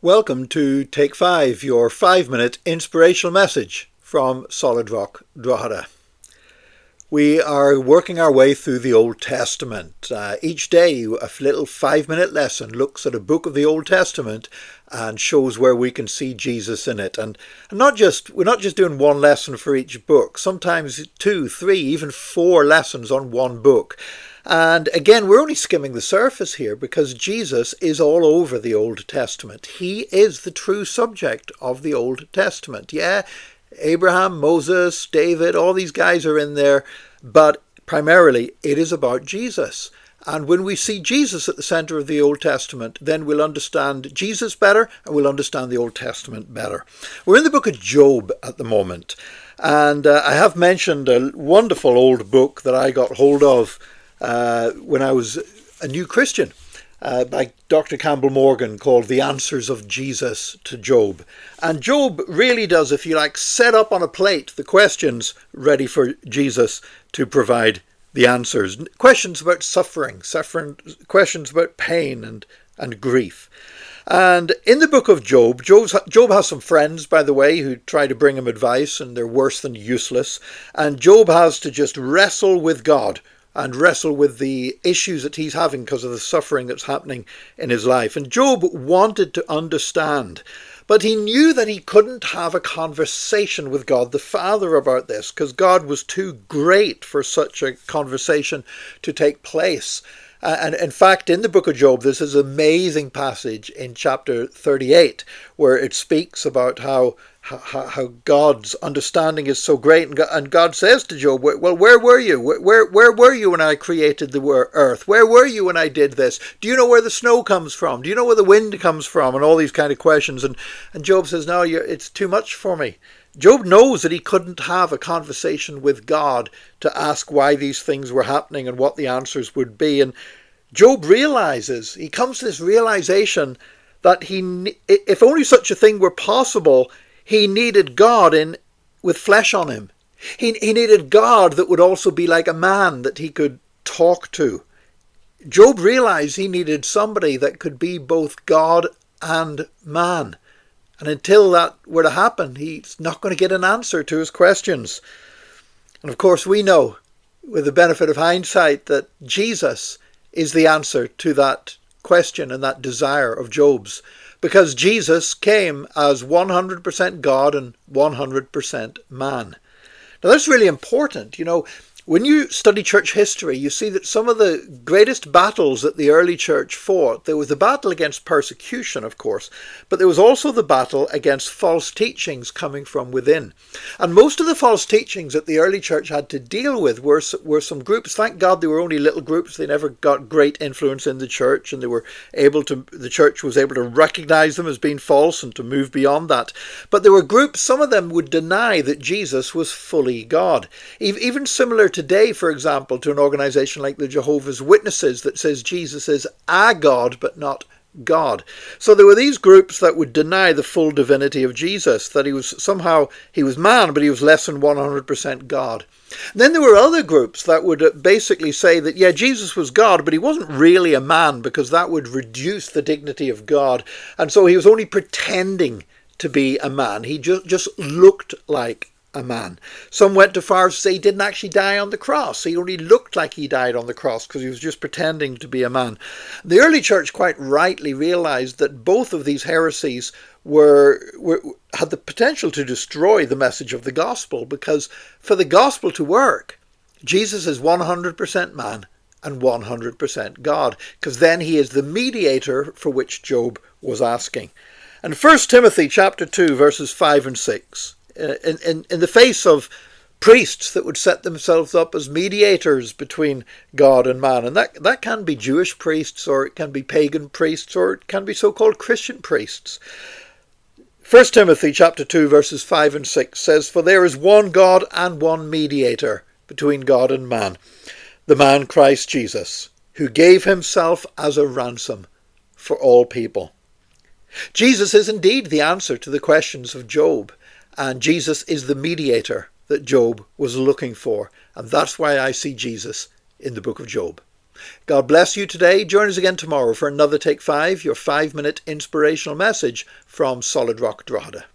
Welcome to Take 5, your 5-minute inspirational message from Solid Rock Drogheda. We are working our way through the Old Testament. Each day a little 5-minute lesson looks at a book of the Old Testament and shows where we can see Jesus in it. And we're not just doing one lesson for each book, sometimes 2, 3, even 4 lessons on one book. And again, we're only skimming the surface here because Jesus is all over the Old Testament. He is the true subject of the Old Testament. Yeah, Abraham, Moses, David, all these guys are in there, but primarily it is about Jesus. And when we see Jesus at the center of the Old Testament, then we'll understand Jesus better and we'll understand the Old Testament better. We're in the book of Job at the moment. And I have mentioned a wonderful old book that I got hold of when I was a new Christian by Dr. Campbell Morgan, called The Answers of Jesus to Job. And Job really does, if you like, set up on a plate the questions ready for Jesus to provide the answers. Questions about suffering, questions about pain and grief. And in the book of Job, Job has some friends, by the way, who try to bring him advice, and they're worse than useless. And Job has to just wrestle with God and wrestle with the issues that he's having because of the suffering that's happening in his life. And Job wanted to understand, but he knew that he couldn't have a conversation with God the Father about this because God was too great for such a conversation to take place. And in fact, in the book of Job, there's this amazing passage in chapter 38 where it speaks about how God's understanding is so great. And God says to Job, well, where were you? Where were you when I created the earth? Where were you when I did this? Do you know where the snow comes from? Do you know where the wind comes from? And all these kind of questions. And Job says, no, it's too much for me. Job knows that he couldn't have a conversation with God to ask why these things were happening and what the answers would be. And Job he comes to this realization that if only such a thing were possible, he needed God with flesh on him. He needed God that would also be like a man that he could talk to. Job realized he needed somebody that could be both God and man. And until that were to happen, he's not going to get an answer to his questions. And of course, we know, with the benefit of hindsight, that Jesus is the answer to that question and that desire of Job's. Because Jesus came as 100% God and 100% man. Now that's really important. You know, when you study church history, you see that some of the greatest battles that the early church fought, there was the battle against persecution, of course, but there was also the battle against false teachings coming from within. And most of the false teachings that the early church had to deal with were some groups. Thank God they were only little groups. They never got great influence in the church, and the church was able to recognize them as being false and to move beyond that. But there were groups, some of them would deny that Jesus was fully God. Even similar today, for example, to an organization like the Jehovah's Witnesses that says Jesus is a God but not God. So there were these groups that would deny the full divinity of Jesus, that he was man, but he was less than 100% God. And then there were other groups that would basically say that, yeah, Jesus was God, but he wasn't really a man because that would reduce the dignity of God. And so he was only pretending to be a man. He just looked like a man. Some went too far as to say he didn't actually die on the cross. He only looked like he died on the cross because he was just pretending to be a man. The early church quite rightly realized that both of these heresies had the potential to destroy the message of the gospel, because for the gospel to work, Jesus is 100% man and 100% God, because then he is the mediator for which Job was asking. And 1 Timothy chapter 2 verses 5 and 6, in the face of priests that would set themselves up as mediators between God and man. And that can be Jewish priests, or it can be pagan priests, or it can be so-called Christian priests. 1 Timothy chapter 2 verses 5 and 6 says, "For there is one God and one mediator between God and man, the man Christ Jesus, who gave himself as a ransom for all people." Jesus is indeed the answer to the questions of Job. And Jesus is the mediator that Job was looking for. And that's why I see Jesus in the book of Job. God bless you today. Join us again tomorrow for another Take 5, your 5-minute inspirational message from Solid Rock Drogheda.